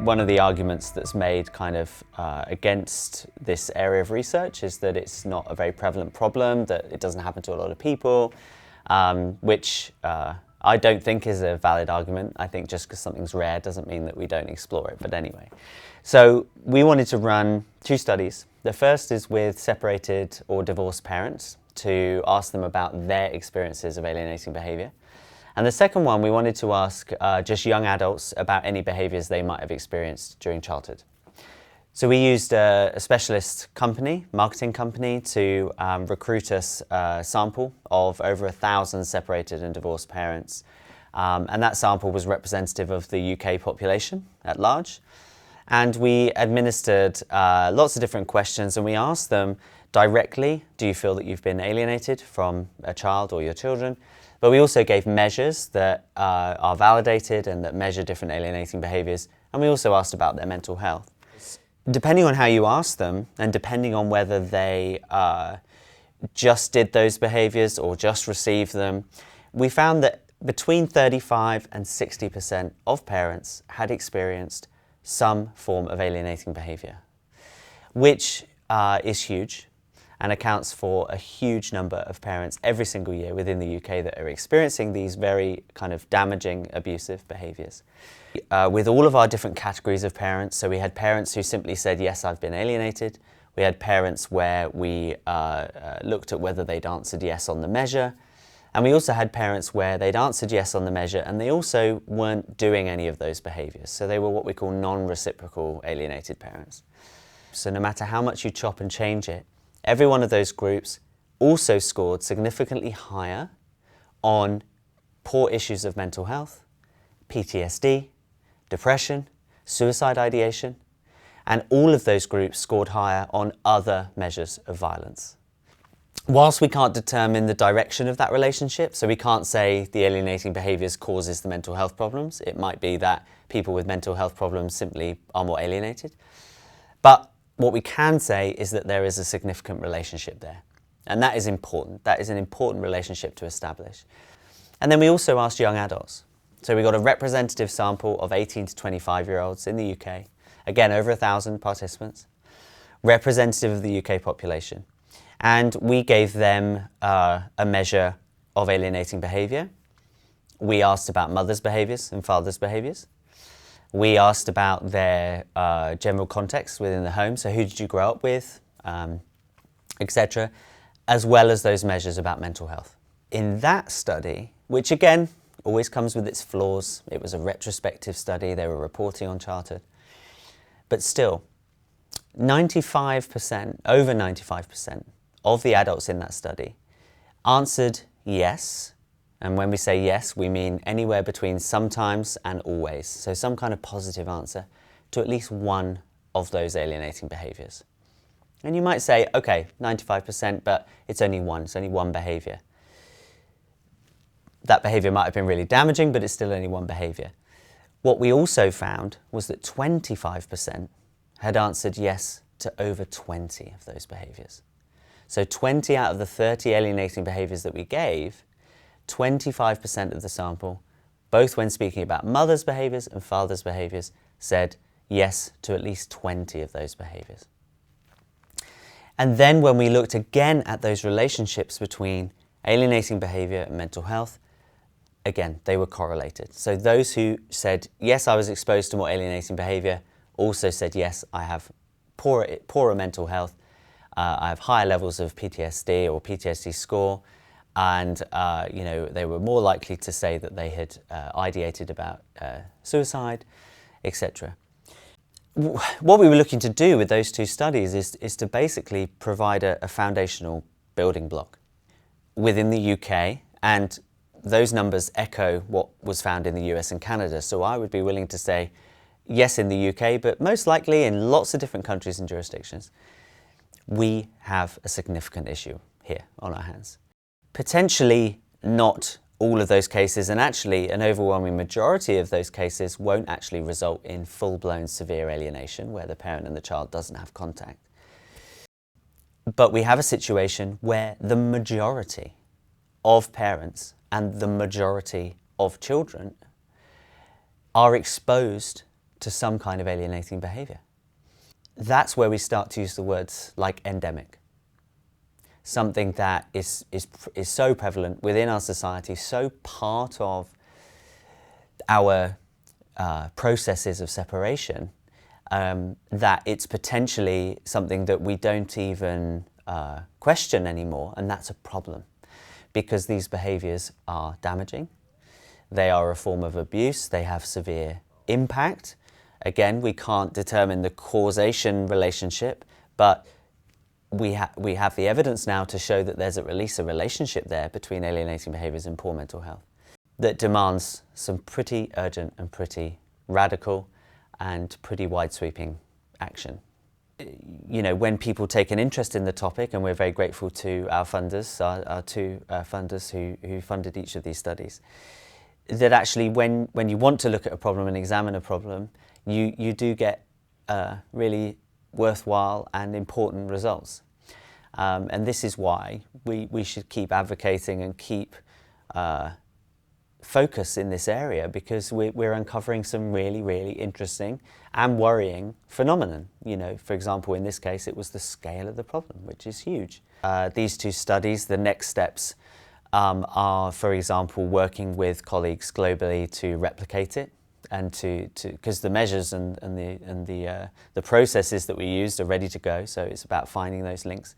One of the arguments that's made kind of against this area of research is that it's not a very prevalent problem, that it doesn't happen to a lot of people, which I don't think is a valid argument. I think just because something's rare doesn't mean that we don't explore it, but anyway. So we wanted to run 2 studies. The first is with separated or divorced parents to ask them about their experiences of alienating behaviour. And the second one, we wanted to ask just young adults about any behaviours they might have experienced during childhood. So we used a specialist company, marketing company, to recruit us a sample of over 1,000 separated and divorced parents. And that sample was representative of the UK population at large. And we administered lots of different questions, and we asked them directly, do you feel that you've been alienated from a child or your children? But we also gave measures that are validated and that measure different alienating behaviours. And we also asked about their mental health. Depending on how you ask them, and depending on whether they just did those behaviours or just received them, we found that between 35 and 60% of parents had experienced some form of alienating behaviour, which is huge and accounts for a huge number of parents every single year within the UK that are experiencing these very kind of damaging, abusive behaviours. With all of our different categories of parents, so we had parents who simply said, yes, I've been alienated. We had parents where we looked at whether they'd answered yes on the measure. And we also had parents where they'd answered yes on the measure and they also weren't doing any of those behaviours. So they were what we call non-reciprocal alienated parents. So no matter how much you chop and change it, every one of those groups also scored significantly higher on poor issues of mental health, PTSD, depression, suicide ideation, and all of those groups scored higher on other measures of violence. Whilst we can't determine the direction of that relationship, so we can't say the alienating behaviours causes the mental health problems, it might be that people with mental health problems simply are more alienated. But what we can say is that there is a significant relationship there. And that is important. That is an important relationship to establish. And then we also asked young adults. So we got a representative sample of 18 to 25-year-olds in the UK. Again, over 1,000 participants, representative of the UK population. And we gave them a measure of alienating behaviour. We asked about mothers' behaviours and fathers' behaviours. We asked about their general context within the home, so who did you grow up with, etc., as well as those measures about mental health. In that study, which again always comes with its flaws, it was a retrospective study, they were reporting on childhood, but still, 95%, over 95% of the adults in that study answered yes. And when we say yes, we mean anywhere between sometimes and always. So some kind of positive answer to at least one of those alienating behaviours. And you might say, okay, 95%, but it's only one behaviour. That behaviour might have been really damaging, but it's still only one behaviour. What we also found was that 25% had answered yes to over 20 of those behaviours. So 20 out of the 30 alienating behaviours that we gave, 25% of the sample, both when speaking about mothers' behaviours and fathers' behaviours, said yes to at least 20 of those behaviours. And then when we looked again at those relationships between alienating behaviour and mental health, again, they were correlated. So those who said, yes, I was exposed to more alienating behaviour, also said, yes, I have poorer mental health, I have higher levels of PTSD or PTSD score, and they were more likely to say that they had ideated about suicide, etc. What we were looking to do with those 2 studies is to basically provide a foundational building block within the UK, and those numbers echo what was found in the US and Canada. So I would be willing to say yes in the UK, but most likely in lots of different countries and jurisdictions, we have a significant issue here on our hands. Potentially not all of those cases, and actually an overwhelming majority of those cases won't actually result in full-blown severe alienation where the parent and the child doesn't have contact. But we have a situation where the majority of parents and the majority of children are exposed to some kind of alienating behaviour. That's where we start to use the words like endemic. Something that is so prevalent within our society, so part of our processes of separation, that it's potentially something that we don't even question anymore, and that's a problem. Because these behaviours are damaging, they are a form of abuse, they have severe impact. Again, we can't determine the causation relationship, but we have the evidence now to show that there's at least a relationship there between alienating behaviours and poor mental health that demands some pretty urgent and pretty radical and pretty wide-sweeping action. You know, when people take an interest in the topic, and we're very grateful to our funders, our two funders who funded each of these studies, that actually when you want to look at a problem and examine a problem, you do get really worthwhile and important results. And this is why we should keep advocating and keep focus in this area, because we're uncovering some really, really interesting and worrying phenomenon. You know, for example, in this case, it was the scale of the problem, which is huge. These two studies, the next steps are, for example, working with colleagues globally to replicate it, and because the measures and the processes that we used are ready to go. So it's about finding those links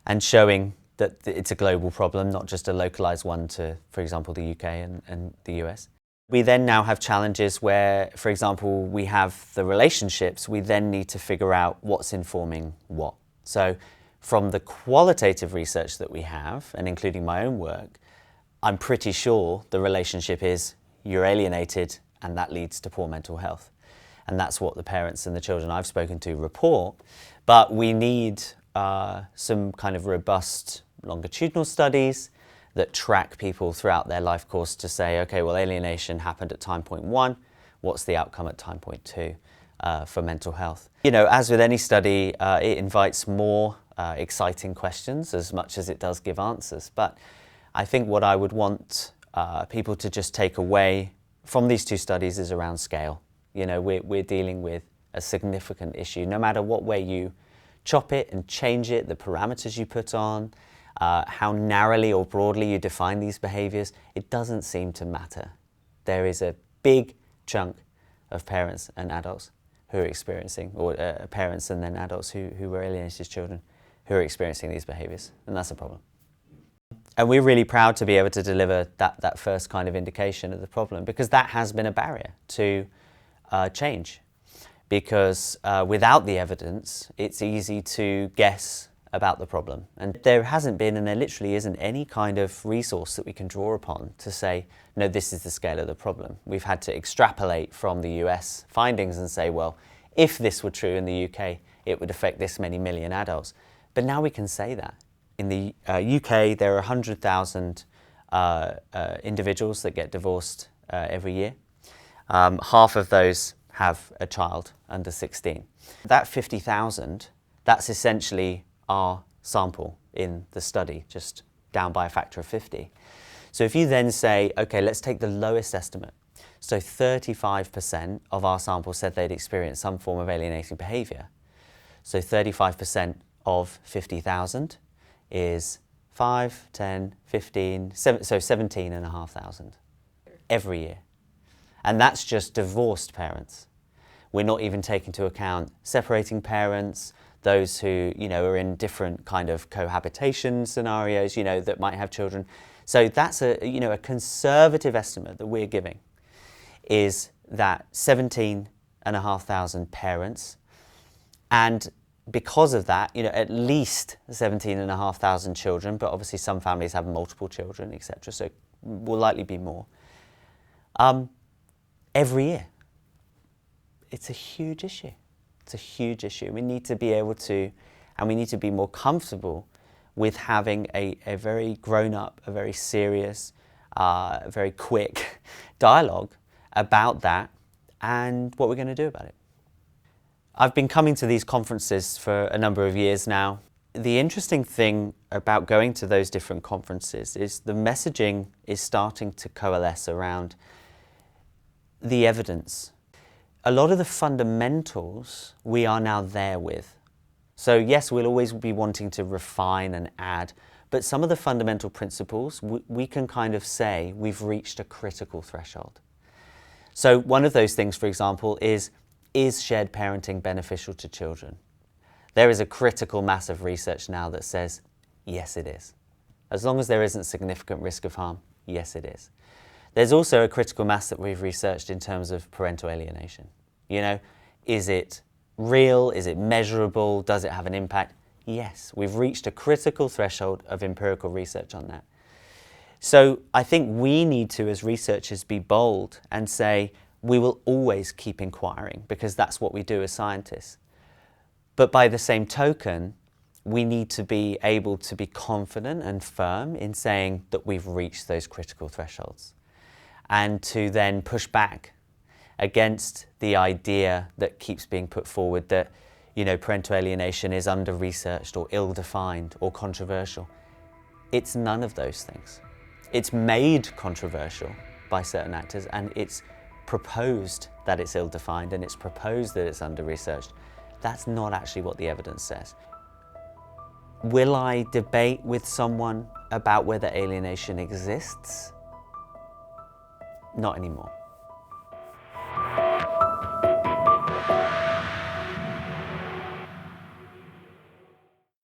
and showing that it's a global problem, not just a localized one to, for example, the UK and the US. We then now have challenges where, for example, we have the relationships, we then need to figure out what's informing what. So from the qualitative research that we have, and including my own work, I'm pretty sure the relationship is you're alienated and that leads to poor mental health. And that's what the parents and the children I've spoken to report. But we need some kind of robust longitudinal studies that track people throughout their life course to say, okay, well, alienation happened at time point 1, what's the outcome at time point 2 for mental health? You know, as with any study, it invites more exciting questions as much as it does give answers. But I think what I would want people to just take away from these two studies is around scale. You know, we're dealing with a significant issue, no matter what way you chop it and change it, the parameters you put on, how narrowly or broadly you define these behaviours, it doesn't seem to matter. There is a big chunk of parents and adults who are experiencing, or parents and then adults who were alienated children who are experiencing these behaviours, and that's a problem. And we're really proud to be able to deliver that first kind of indication of the problem, because that has been a barrier to change. Because without the evidence, it's easy to guess about the problem. And there hasn't been, and there literally isn't, any kind of resource that we can draw upon to say, no, this is the scale of the problem. We've had to extrapolate from the US findings and say, well, if this were true in the UK, it would affect this many million adults. But now we can say that. In the UK, there are 100,000 individuals that get divorced every year. Half of those have a child under 16. That 50,000, that's essentially our sample in the study, just down by a factor of 50. So if you then say, okay, let's take the lowest estimate. So 35% of our sample said they'd experienced some form of alienating behaviour. So 35% of 50,000 is 5, 10, 15, so 17,500 every year. And that's just divorced parents. We're not even taking into account separating parents, those who, you know, are in different kind of cohabitation scenarios, you know, that might have children. So that's a, you know, a conservative estimate that we're giving is that 17,500 parents, and because of that, you know, at least 17,500 children, but obviously some families have multiple children, etc. So will likely be more. Every year. It's a huge issue. It's a huge issue. We need to be able to, and we need to be more comfortable with having a very grown-up, a very serious, very quick dialogue about that and what we're going to do about it. I've been coming to these conferences for a number of years now. The interesting thing about going to those different conferences is the messaging is starting to coalesce around the evidence. a lot of the fundamentals we are now there with. So yes, we'll always be wanting to refine and add, but some of the fundamental principles, we can kind of say we've reached a critical threshold. So one of those things, for example, is shared parenting beneficial to children? There is a critical mass of research now that says, yes, it is. As long as there isn't significant risk of harm, yes, it is. There's also a critical mass that we've researched in terms of parental alienation. You know, is it real? Is it measurable? Does it have an impact? Yes, we've reached a critical threshold of empirical research on that. So I think we need to, as researchers, be bold and say, we will always keep inquiring because that's what we do as scientists. But by the same token, we need to be able to be confident and firm in saying that we've reached those critical thresholds, and to then push back against the idea that keeps being put forward that, you know, parental alienation is under-researched or ill-defined or controversial. It's none of those things. It's made controversial by certain actors, and it's proposed that it's ill-defined, and it's proposed that it's under-researched. That's not actually what the evidence says. Will I debate with someone about whether alienation exists? Not anymore.